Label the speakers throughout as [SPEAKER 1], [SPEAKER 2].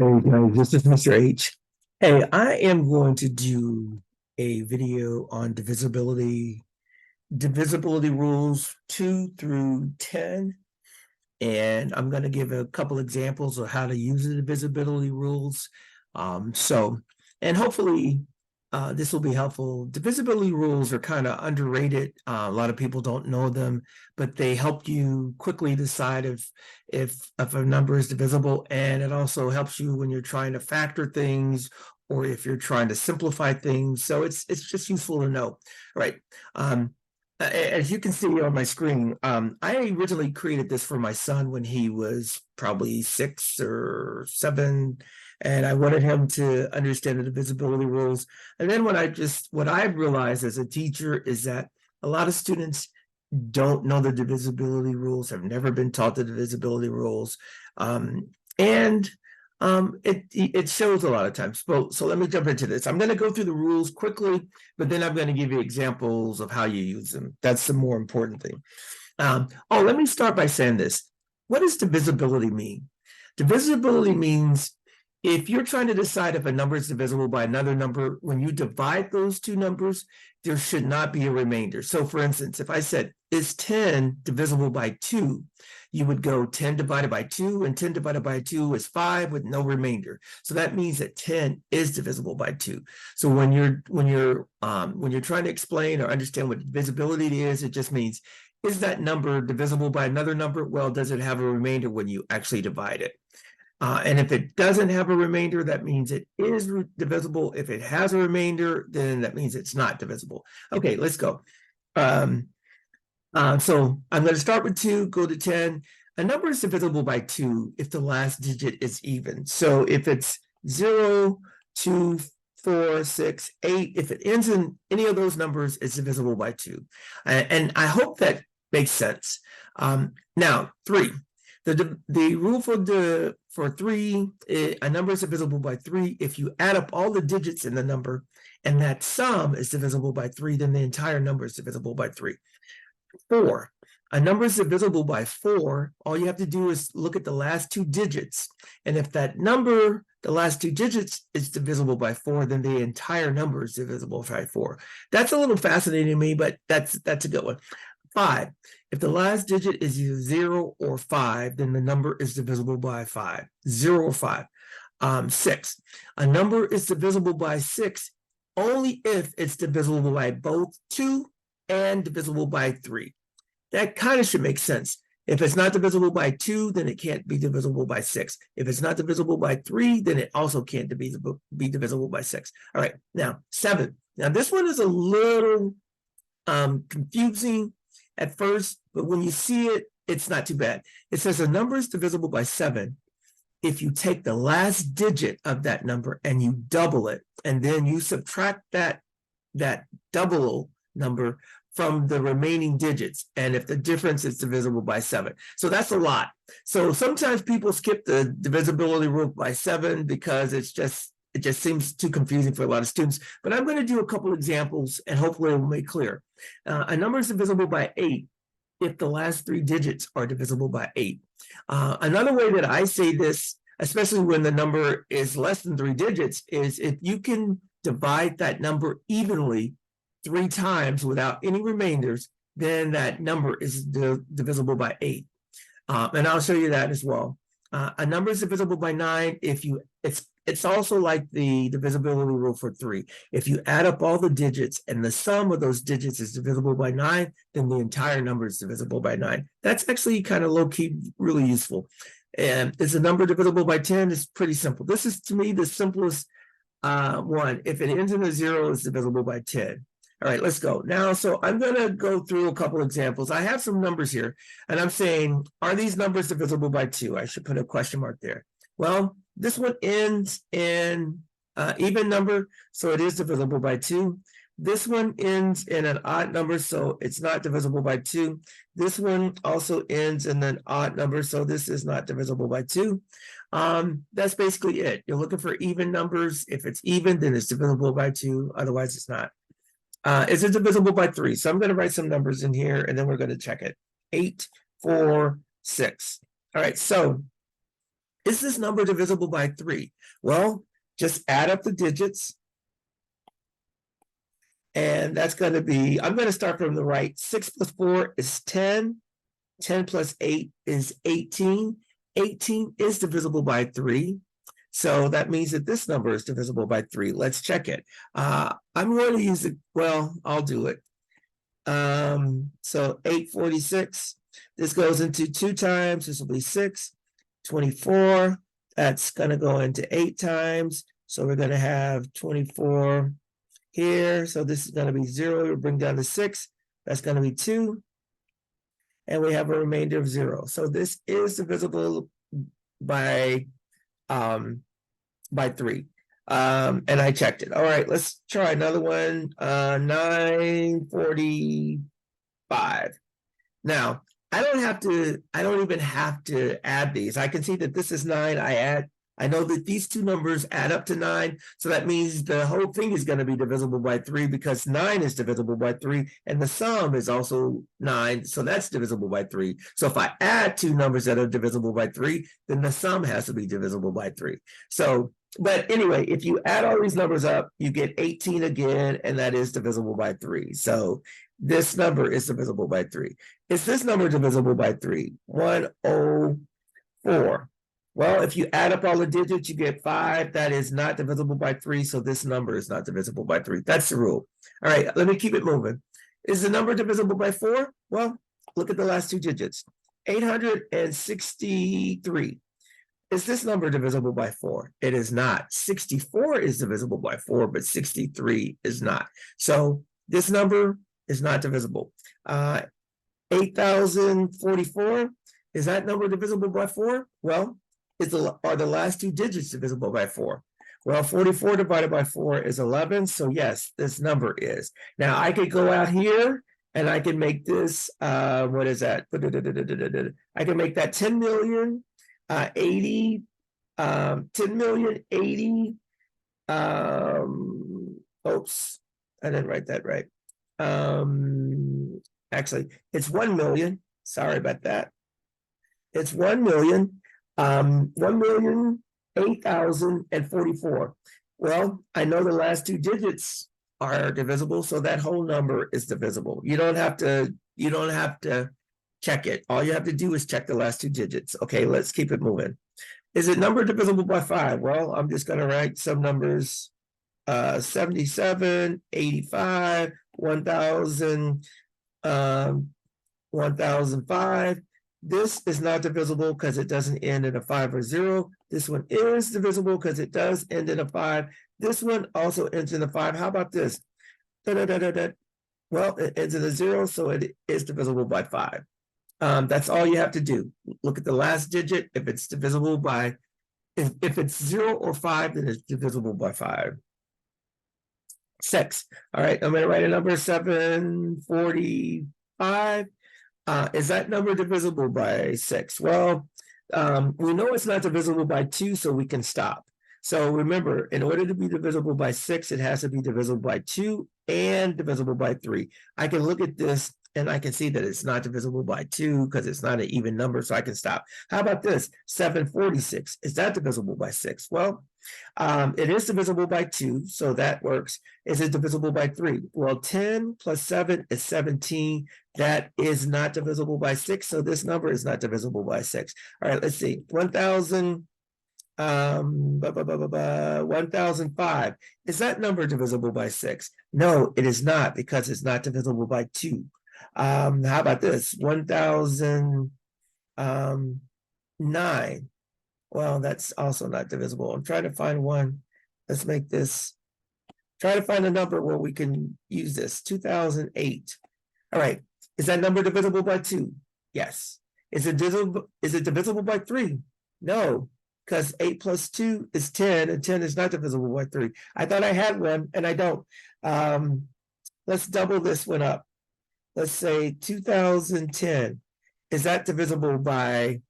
[SPEAKER 1] Hey guys, this is Mr. H. Hey, I am going to do a video on divisibility rules 2 through 10, and I'm going to give a couple examples of how to use the divisibility rules. And hopefully this will be helpful. Divisibility rules are kind of underrated. A lot of people don't know them, but they help you quickly decide if a number is divisible, and it also helps you when you're trying to factor things or if you're trying to simplify things. So it's just useful to know, right? As you can see on my screen, I originally created this for my son when he was probably 6 or 7, and I wanted him to understand the divisibility rules. And then what I've realized as a teacher is that a lot of students don't know the divisibility rules, have never been taught the divisibility rules, and it shows a lot of times. So let me jump into this. I'm going to go through the rules quickly, but then I'm going to give you examples of how you use them. That's the more important thing. Let me start by saying this. What does divisibility mean? Divisibility means if you're trying to decide if a number is divisible by another number, when you divide those two numbers, there should not be a remainder. So for instance, if I said, is 10 divisible by 2? You would go 10 divided by 2, and 10 divided by 2 is 5 with no remainder. So that means that 10 is divisible by 2. So when you're trying to explain or understand what divisibility is, it just means, is that number divisible by another number? Well, does it have a remainder when you actually divide it? And if it doesn't have a remainder, that means it is divisible. If it has a remainder, then that means it's not divisible. Okay, let's go. So I'm going to start with 2, go to 10. A number is divisible by 2 if the last digit is even. So if it's 0, 2, 4, 6, 8, if it ends in any of those numbers, it's divisible by 2. And I hope that makes sense. Now, 3. The rule for 3, a number is divisible by 3 if you add up all the digits in the number and that sum is divisible by 3, then the entire number is divisible by 3. 4, a number is divisible by 4. All you have to do is look at the last 2 digits, and if that number, the last 2 digits, is divisible by 4, then the entire number is divisible by 4. That's a little fascinating to me, but that's a good one. 5, if the last digit is either 0 or 5, then the number is divisible by 5. 0 or 5. 6, a number is divisible by 6 only if it's divisible by both 2 and divisible by 3. That kind of should make sense. If it's not divisible by 2, then it can't be divisible by 6. If it's not divisible by 3, then it also can't be divisible by 6. All right, now 7. Now this one is a little confusing at first, but when you see it, it's not too bad. It says a number is divisible by 7 if you take the last digit of that number and you double it, and then you subtract that double number from the remaining digits, and if the difference is divisible by 7. So that's a lot. So sometimes people skip the divisibility rule by 7 because it just seems too confusing for a lot of students. But I'm going to do a couple examples, and hopefully it will make clear. A number is divisible by 8 if the last 3 digits are divisible by 8. Another way that I say this, especially when the number is less than 3 digits, is if you can divide that number evenly 3 times without any remainders, then that number is divisible by 8. And I'll show you that as well. A number is divisible by 9 if you, it's also like the divisibility rule for 3. If you add up all the digits and the sum of those digits is divisible by 9, then the entire number is divisible by 9. That's actually kind of low-key really useful. And is a number divisible by 10? It's pretty simple. This is, to me, the simplest one. If it ends in a 0, it's divisible by 10. All right, let's go. Now, so I'm going to go through a couple examples. I have some numbers here, and I'm saying, are these numbers divisible by 2? I should put a question mark there. Well, this one ends in even number, so it is divisible by 2. This one ends in an odd number, so it's not divisible by 2. This one also ends in an odd number, so this is not divisible by 2. That's basically it. You're looking for even numbers. If it's even, then it's divisible by 2. Otherwise, it's not. Is it divisible by 3? So I'm going to write some numbers in here, and then we're going to check it. 8, 4, 6. All right, so Is this number divisible by 3? Well, just add up the digits. And that's going to be, I'm going to start from the right. 6 plus 4 is 10. 10 plus 8 is 18. 18 is divisible by 3. So that means that this number is divisible by 3. Let's check it. I'm going to use it. Well, I'll do it. So 846. This goes into 2 times. This will be 6. 24. That's going to go into 8 times. So we're going to have 24 here. So this is going to be 0. We'll bring down to 6. That's going to be 2. And we have a remainder of 0. So this is divisible by 3. And I checked it. All right, let's try another one. 945. Now, I don't even have to add these. I can see that this is 9. I know that these two numbers add up to 9. So that means the whole thing is going to be divisible by 3 because 9 is divisible by 3 and the sum is also 9. So that's divisible by 3. So if I add two numbers that are divisible by 3, then the sum has to be divisible by 3. So, but anyway, if you add all these numbers up, you get 18 again, and that is divisible by 3. So this number is divisible by 3. Is this number divisible by 3? 104. Well, if you add up all the digits, you get 5. That is not divisible by 3, so this number is not divisible by 3. That's the rule. All right, let me keep it moving. Is the number divisible by 4? Well, look at the last two digits. 863. Is this number divisible by 4? It is not. 64 is divisible by 4, but 63 is not. So this number is not divisible. 8,044, is that number divisible by 4? Well, are the last two digits divisible by 4? Well, 44 divided by 4 is 11. So yes, this number is. Now I could go out here and I can make this, what is that? I can make that 10 million 80, 10 million 80. Oops, I didn't write that right. Actually, it's 1 million. Sorry about that. It's 1 million. 1,008,044. Well, I know the last two digits are divisible, so that whole number is divisible. You don't have to check it. All you have to do is check the last two digits. Okay, let's keep it moving. Is it number divisible by 5? Well, I'm just going to write some numbers. 77, 85, 1,000, 1,005. This is not divisible because it doesn't end in a 5 or 0. This one is divisible because it does end in a 5. This one also ends in a 5. How about this? Well, it ends in a 0, so it is divisible by 5. That's all you have to do. Look at the last digit. If it's divisible by, if it's 0 or 5, then it's divisible by 5. 6. All right, I'm going to write a number 745. Is that number divisible by 6? Well, we know it's not divisible by 2, so we can stop. So remember, in order to be divisible by 6, it has to be divisible by 2 and divisible by 3. I can look at this and I can see that it's not divisible by 2 because it's not an even number, so I can stop. How about this? 746. Is that divisible by 6? Well, it is divisible by 2, so that works. Is it divisible by 3? Well, 10 plus 7 is 17. That is not divisible by 6, so this number is not divisible by 6. All right, let's see. 1,005. Is that number divisible by 6? No, it is not, because it's not divisible by 2. How about this? 1,009. Well, that's also not divisible. I'm trying to find one. Let's make this, try to find a number where we can use this. 2008. All right. Is that number divisible by 2? Yes. Is it divisible by 3? No, because 8 plus 2 is 10, and 10 is not divisible by 3. I thought I had one, and I don't. Let's double this one up. Let's say 2010. Is that divisible by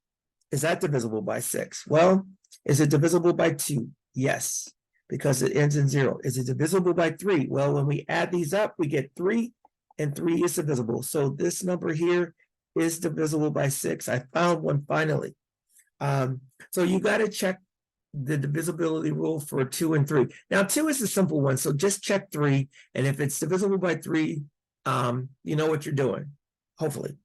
[SPEAKER 1] 6? Well, is it divisible by 2? Yes, because it ends in 0. Is it divisible by 3? Well, when we add these up, we get 3, and 3 is divisible. So this number here is divisible by 6. I found one finally. So you got to check the divisibility rule for 2 and 3. Now 2 is a simple one, so just check 3, and if it's divisible by 3, you know what you're doing, hopefully.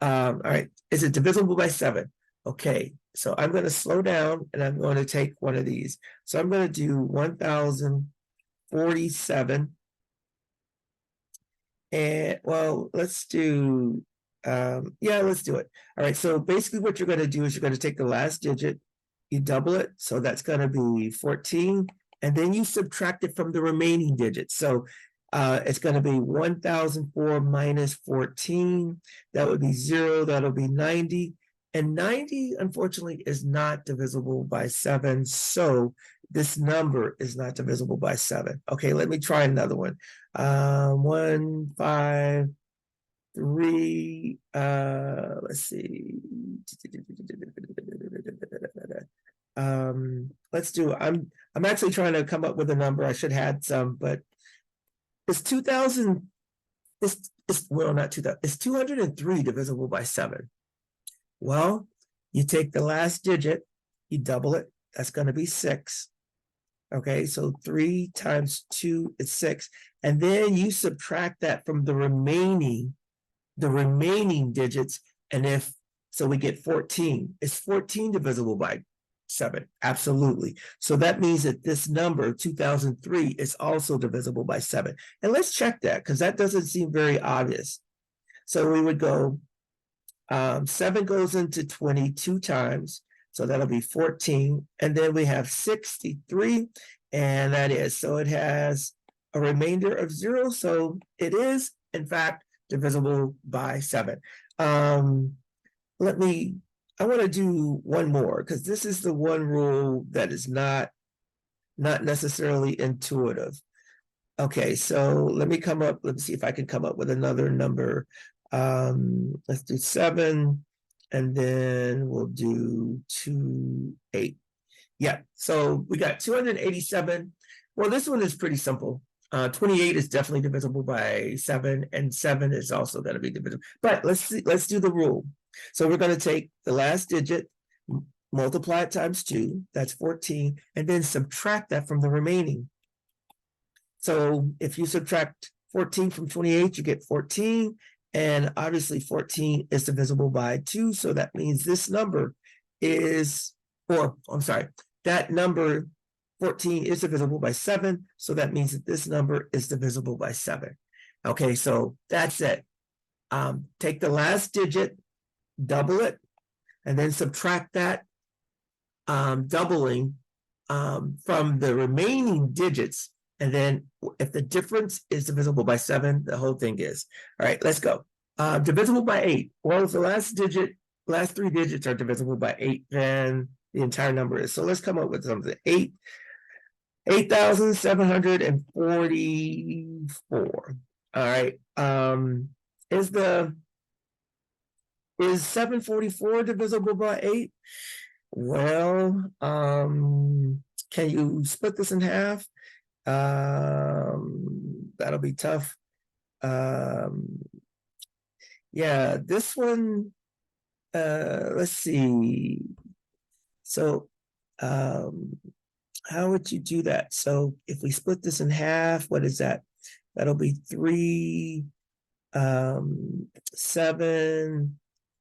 [SPEAKER 1] All right, is it divisible by 7? Okay, so I'm going to slow down and I'm going to take one of these. So I'm going to do 1047. And well, let's do, yeah, let's do it. All right, so basically what you're going to do is you're going to take the last digit, you double it, so that's going to be 14, and then you subtract it from the remaining digits. So it's going to be 1004 minus 14. That would be 0. That'll be 90. And 90, unfortunately, is not divisible by 7. So this number is not divisible by 7. Okay, let me try another one. 1, 5, 3. Let's see. Let's do. I'm actually trying to come up with a number. I should have had some, but it's 2000. It's well, not 2000. It's 203 divisible by 7. Well, you take the last digit, you double it. That's going to be 6. Okay, so 3 times 2 is 6, and then you subtract that from the remaining digits, and if so, we get 14. Is 14 divisible by 7? Absolutely. So that means that this number 2003 is also divisible by 7. And let's check that, because that doesn't seem very obvious. So we would go 7 goes into 22 times, so that'll be 14, and then we have 63, and that is, so it has a remainder of 0, so it is in fact divisible by 7. I want to do one more, because this is the one rule that is not necessarily intuitive. Okay, so let me see if I can come up with another number. Let's do 7, and then we'll do 2, 8. Yeah, so we got 287. Well, this one is pretty simple. 28 is definitely divisible by 7, and 7 is also going to be divisible. But let's do the rule. So we're going to take the last digit, multiply it times 2, that's 14, and then subtract that from the remaining. So if you subtract 14 from 28, you get 14, and obviously 14 is divisible by 2, so that means this number is, or I'm sorry, that number 14 is divisible by 7, so that means that this number is divisible by 7. Okay, so that's it. Take the last digit, double it, and then subtract that doubling from the remaining digits, and then if the difference is divisible by 7, the whole thing is. All right, let's go. Divisible by 8. Well, if the last 3 digits are divisible by 8, then the entire number is. So let's come up with something. 8,744. All right. Is 744 divisible by 8? Well, can you split this in half? That'll be tough. Yeah, this one, let's see. So, how would you do that? So if we split this in half, what is that? That'll be 3, 7,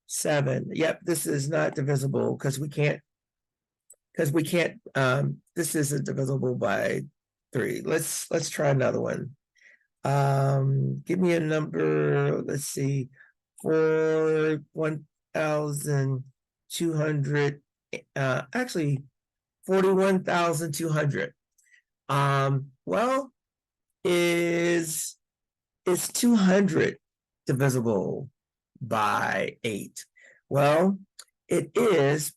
[SPEAKER 1] 7. Yep, this is not divisible because we can't, this isn't divisible by 3. Let's try another one. Give me a number, let's see, for 1,200, actually 41,200. Well, is 200 divisible by 8? Well, it is,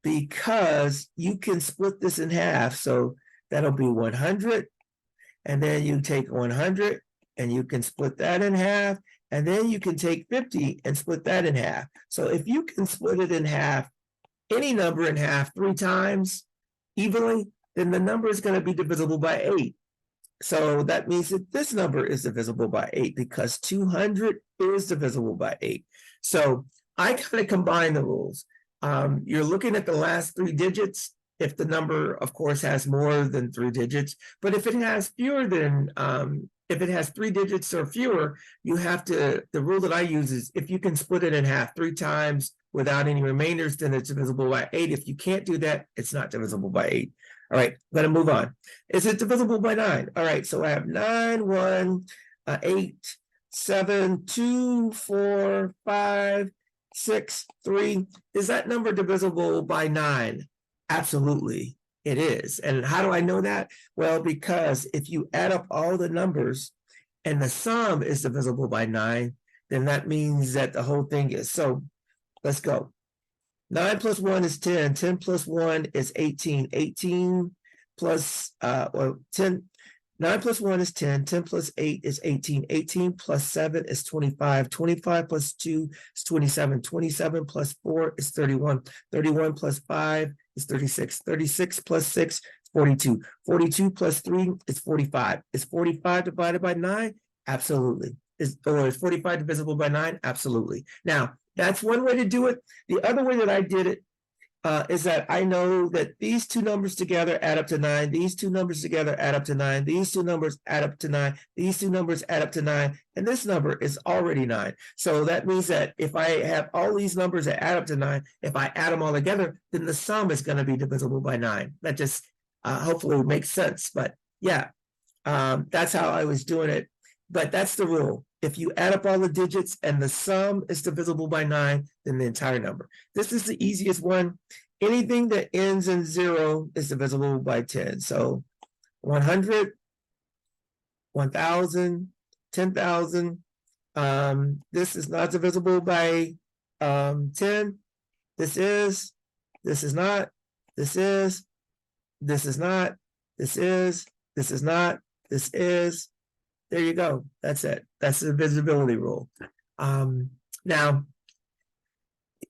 [SPEAKER 1] because you can split this in half. So that'll be 100, and then you take 100 and you can split that in half, and then you can take 50 and split that in half. So if you can split it in half, any number in half 3 times evenly, then the number is going to be divisible by 8. So that means that this number is divisible by 8, because 200 is divisible by 8. So I kind of combine the rules. You're looking at the last 3 digits. If the number, of course, has more than 3 digits, but if it has fewer than, if it has 3 digits or fewer, you have to, the rule that I use is if you can split it in half 3 times without any remainders, then it's divisible by 8. If you can't do that, it's not divisible by 8. All right, I'm going to move on. Is it divisible by 9? All right, so I have 9, 1, 8, 7, 2, 4, 5, 6, 3. Is that number divisible by 9? Absolutely, it is. And how do I know that? Well, because if you add up all the numbers and the sum is divisible by 9, then that means that the whole thing is. So let's go. 9 plus 1 is 10. 10 plus 1 is 18. 18 plus, 10. 9 plus 1 is 10. 10 plus 8 is 18. 18 plus 7 is 25. 25 plus 2 is 27. 27 plus 4 is 31. 31 plus 5 is 36. 36 plus 6 is 42. 42 plus 3 is 45. Is 45 divided by 9? Absolutely. Is 45 divisible by 9? Absolutely. Now, that's one way to do it. The other way that I did it is that I know that these two numbers together add up to 9. These two numbers together add up to 9. These two numbers add up to 9. These two numbers add up to 9. And this number is already 9. So that means that if I have all these numbers that add up to 9, if I add them all together, then the sum is going to be divisible by 9. That just hopefully makes sense. But yeah, that's how I was doing it. But that's the rule. If you add up all the digits and the sum is divisible by 9, then the entire number. This is the easiest one. Anything that ends in 0 is divisible by 10. So 100, 1,000, 10,000. This is not divisible by 10. This is not, this is not, this is not, this is. There you go. That's it. That's the divisibility rule. Now,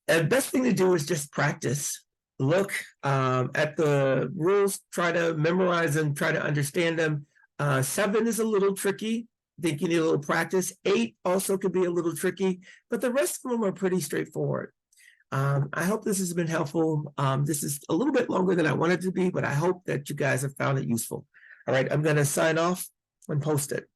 [SPEAKER 1] the best thing to do is just practice. Look at the rules, try to memorize them, try to understand them. 7 is a little tricky. I think you need a little practice. 8 also could be a little tricky, but the rest of them are pretty straightforward. I hope this has been helpful. This is a little bit longer than I wanted to be, but I hope that you guys have found it useful. All right, I'm going to sign off and post it.